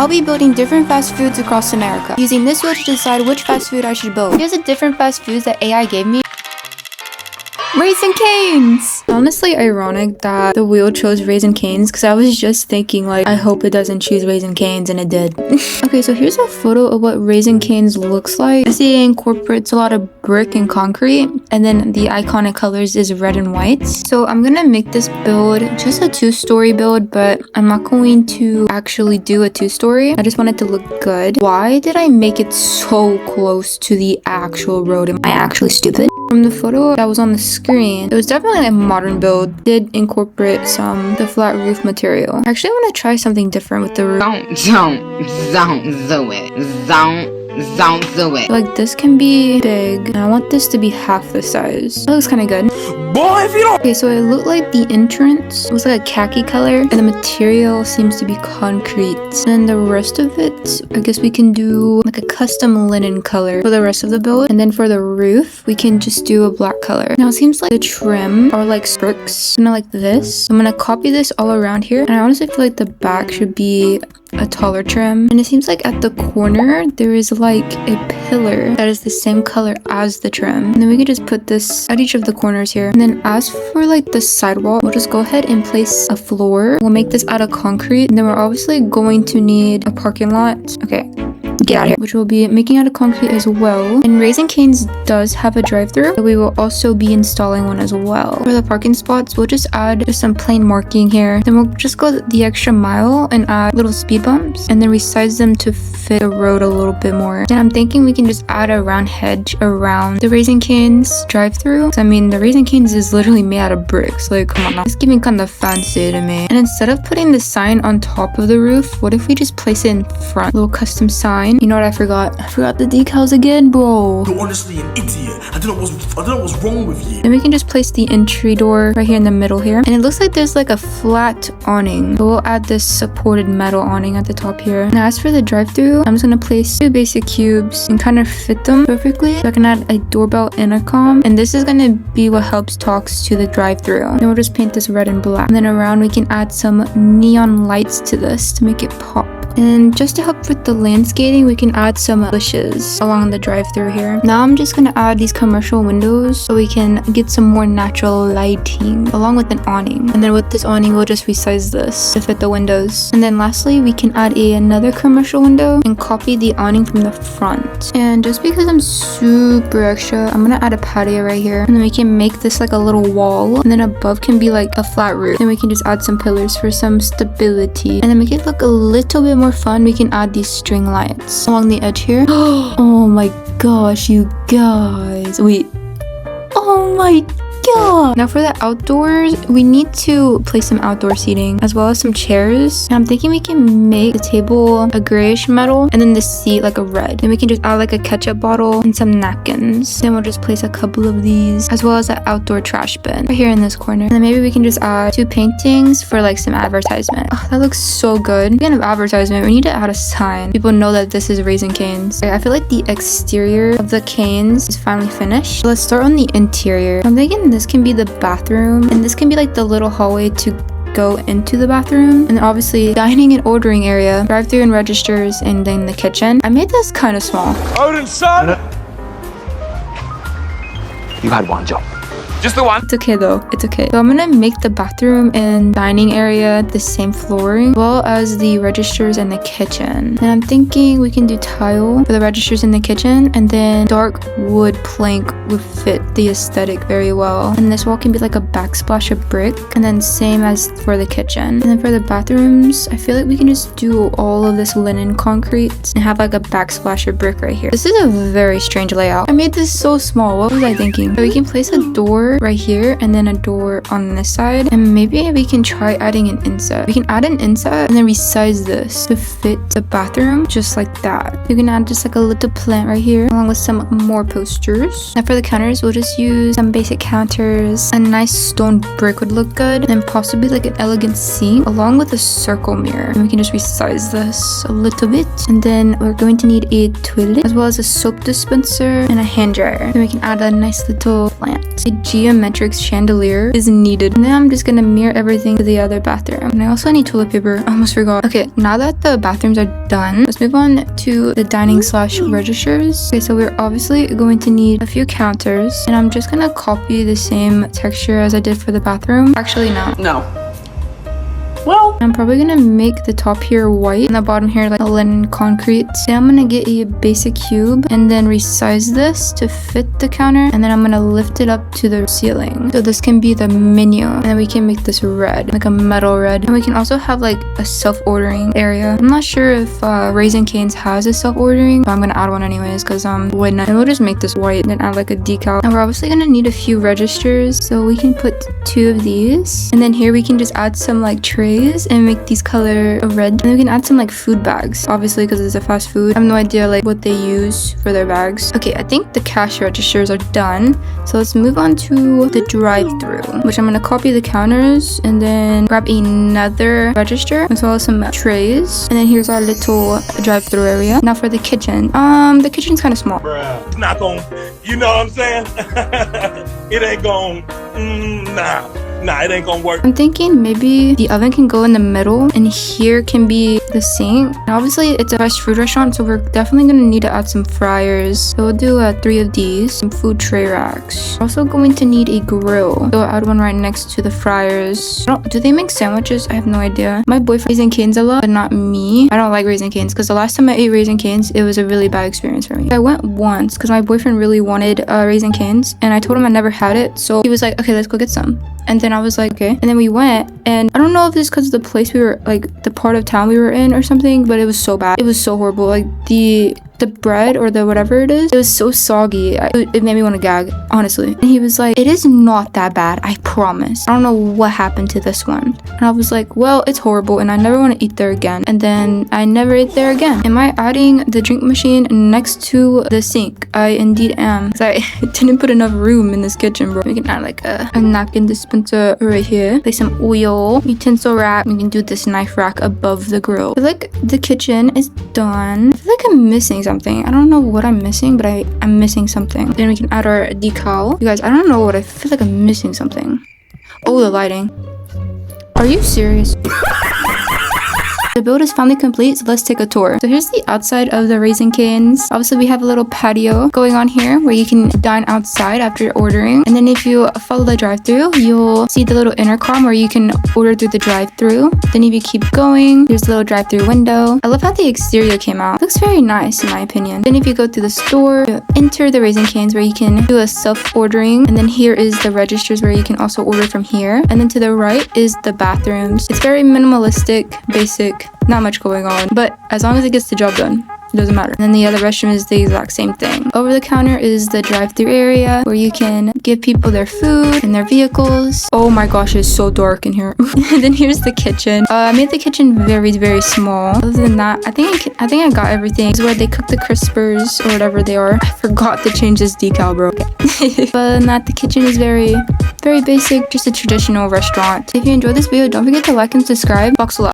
I'll be building different fast foods across America, using this wheel to decide which fast food I should build. Here's the different fast foods that AI gave me. Raisin Canes! Honestly ironic that the wheel chose Raisin Canes because I was just thinking like, I hope it doesn't choose Raisin Canes, and it did. Okay, so here's a photo of what Raisin Canes looks like. I see it incorporates a lot of brick and concrete, and then the iconic colors is red and white. So I'm gonna make this build just a 2-story build, but I'm not going to actually do a 2-story. I just want it to look good. Why did I make it so close to the actual road? Am I actually stupid? From the photo that was on the screen, it was definitely a modern build. Did incorporate the flat roof material. Actually, I want to try something different with the roof. Don't do it. Like this can be big, and I want this to be half the size. That looks kind of good. Boy, if you don't. Okay, so it looked like the entrance was like a khaki color, and the material seems to be concrete. And the rest of it, I guess we can do like a custom linen color for the rest of the build. And then for the roof, we can just do a black color. Now it seems like the trim are like bricks, kind of like this. I'm gonna copy this all around here, and I honestly feel like the back should be a taller trim. And it seems like at the corner there is like a pillar that is the same color as the trim, and then we can just put this at each of the corners here. And then as for like the sidewall, we'll just go ahead and place a floor. We'll make this out of concrete, and then we're obviously going to need a parking lot. Okay, get out of here. Which we'll be making out of concrete as well. And Raisin Canes does have a drive-through, so we will also be installing one as well. For the parking spots, we'll just add just some plain marking here. Then we'll just go the extra mile and add little speed bumps, and then resize them to fit the road a little bit more. And I'm thinking we can just add a round hedge around the Raisin Canes drive-through. I mean, the Raisin Canes is literally made out of bricks. Like, come on now. It's giving kind of fancy to me. And instead of putting the sign on top of the roof, what if we just place it in front? Little custom sign. You know what I forgot? I forgot the decals again, bro. You're honestly an idiot. I don't know what's wrong with you. Then we can just place the entry door right here in the middle here. And it looks like there's like a flat awning. But we'll add this supported metal awning at the top here. Now as for the drive-through, I'm just gonna place 2 basic cubes and kind of fit them perfectly. So I can add a doorbell intercom. And this is gonna be what helps talks to the drive-through. Then we'll just paint this red and black. And then around we can add some neon lights to this to make it pop. And just to help with the landscaping, we can add some bushes along the drive-through here. Now I'm just gonna add these commercial windows so we can get some more natural lighting along with an awning. And then with this awning, we'll just resize this to fit the windows. And then lastly, we can add another commercial window and copy the awning from the front. And just because I'm super extra, I'm gonna add a patio right here. And then we can make this like a little wall. And then above can be like a flat roof. Then we can just add some pillars for some stability. And then make it look a little bit more fun. We can add these string lights along the edge here. Oh my gosh, you guys. Wait. Oh my god. Now for the outdoors, we need to place some outdoor seating as well as some chairs. And I'm thinking we can make the table a grayish metal and then the seat like a red. Then we can just add like a ketchup bottle and some napkins. Then we'll just place a couple of these as well as an outdoor trash bin right here in this corner. And then maybe we can just add 2 paintings for like some advertisement. Oh, that looks so good. Speaking of advertisement, we need to add a sign. People know that this is Raisin Canes. I feel like the exterior of the canes is finally finished. So let's start on the interior. I'm thinking this can be the bathroom, and this can be like the little hallway to go into the bathroom, and obviously dining and ordering area, drive-through and registers, and then the kitchen. I made this kind of small. Odin, son! You had one job. Just the one. It's okay though, it's okay. So I'm gonna make the bathroom and dining area the same flooring, as well as the registers and the kitchen. And I'm thinking we can do tile for the registers in the kitchen, and then dark wood plank would fit the aesthetic very well. And this wall can be like a backsplash of brick, and then same as for the kitchen. And then for the bathrooms, I feel like we can just do all of this linen concrete and have like a backsplash of brick right here. This is a very strange layout. I made this so small. What was I thinking? So we can place a door right here and then a door on this side, and maybe we can try adding an inset. We can add an inset and then resize this to fit the bathroom just like that. You can add just like a little plant right here along with some more posters. And for the counters, we'll just use some basic counters. A nice stone brick would look good, and possibly like an elegant sink along with a circle mirror. And we can just resize this a little bit. And then we're going to need a toilet as well as a soap dispenser and a hand dryer. Then we can add a nice little plant, a geometric chandelier is needed. And then I'm just gonna mirror everything to the other bathroom. And I also need toilet paper. I almost forgot. Okay, now that the bathrooms are done, let's move on to the dining / registers. Okay, so we're obviously going to need a few counters, and I'm just gonna copy the same texture as I did for the bathroom. Actually, no. Well, I'm probably gonna make the top here white and the bottom here like a linen concrete. Then I'm gonna get a basic cube and then resize this to fit the counter, and then I'm gonna lift it up to the ceiling. So this can be the menu, and then we can make this red, like a metal red. And we can also have like a self-ordering area. I'm not sure if Raising Cane's has a self-ordering, but I'm gonna add one anyways because why not? And we'll just make this white and then add like a decal. And we're obviously gonna need a few registers, so we can put 2 of these, and then here we can just add some like trays and make these color red, and we can add some like food bags, obviously because it's a fast food. I have no idea like what they use for their bags. Okay, I think the cash registers are done, so let's move on to the drive-through, which I'm gonna copy the counters and then grab another register as well as some trays, and then here's our little drive-through area. Now for the kitchen, the kitchen's kind of small. Bruh, it's not gon', you know what I'm saying? It ain't gon', nah, it ain't gonna work. I'm thinking maybe the oven can go in the middle, and here can be the sink. And obviously it's a fast food restaurant, so we're definitely gonna need to add some fryers. So we'll do 3 of these, some food tray racks. We're also going to need a grill, so I'll add one right next to the fryers. Do they make sandwiches? I have no idea. My boyfriend Raising Cane's a lot, but not me. I don't like Raising Cane's because the last time I ate Raising Cane's, it was a really bad experience for me. I went once because my boyfriend really wanted Raising Cane's, and I told him I never had it, so he was like, okay, let's go get some. And then I was like, okay. And then we went, and I don't know if it's because of the place we were, like the part of town we were in or something, but it was so bad. It was so horrible. Like the bread or the whatever it is, it was so soggy. It made me want to gag, honestly. And he was like, it is not that bad, I promise. I don't know what happened to this one. And I was like, well, it's horrible and I never want to eat there again. And then I never ate there again. Am I adding the drink machine next to the sink? I indeed am, because I didn't put enough room in this kitchen, bro. We can add like a napkin dispenser right here, like some oil, utensil rack. We can do this knife rack above the grill. I feel like the kitchen is done. I feel like I'm missing something. I don't know what I'm missing, but I'm missing something. Then we can add our decal. You guys, I don't know what I feel like I'm missing something. Oh, the lighting. Are you serious? The build is finally complete, so let's take a tour. So here's the outside of the Raising Cane's. Obviously, we have a little patio going on here where you can dine outside after ordering. And then if you follow the drive-thru, you'll see the little intercom where you can order through the drive-thru. Then if you keep going, there's a little drive-thru window. I love how the exterior came out. It looks very nice in my opinion. Then if you go through the store, you enter the Raising Cane's where you can do a self-ordering. And then here is the registers where you can also order from here. And then to the right is the bathrooms. It's very minimalistic, basic. Not much going on, but as long as it gets the job done, it doesn't matter. And then the other restroom is the exact same thing. Over the counter is the drive-thru area where you can give people their food and their vehicles. Oh my gosh, it's so dark in here. And then here's the kitchen. I made the kitchen very, very small. Other than that, I think I got everything. This is where they cook the crispers or whatever they are. I forgot to change this decal, bro. But other than that, the kitchen is very, very basic, just a traditional restaurant. If you enjoyed this video, don't forget to like and subscribe. Box a lot.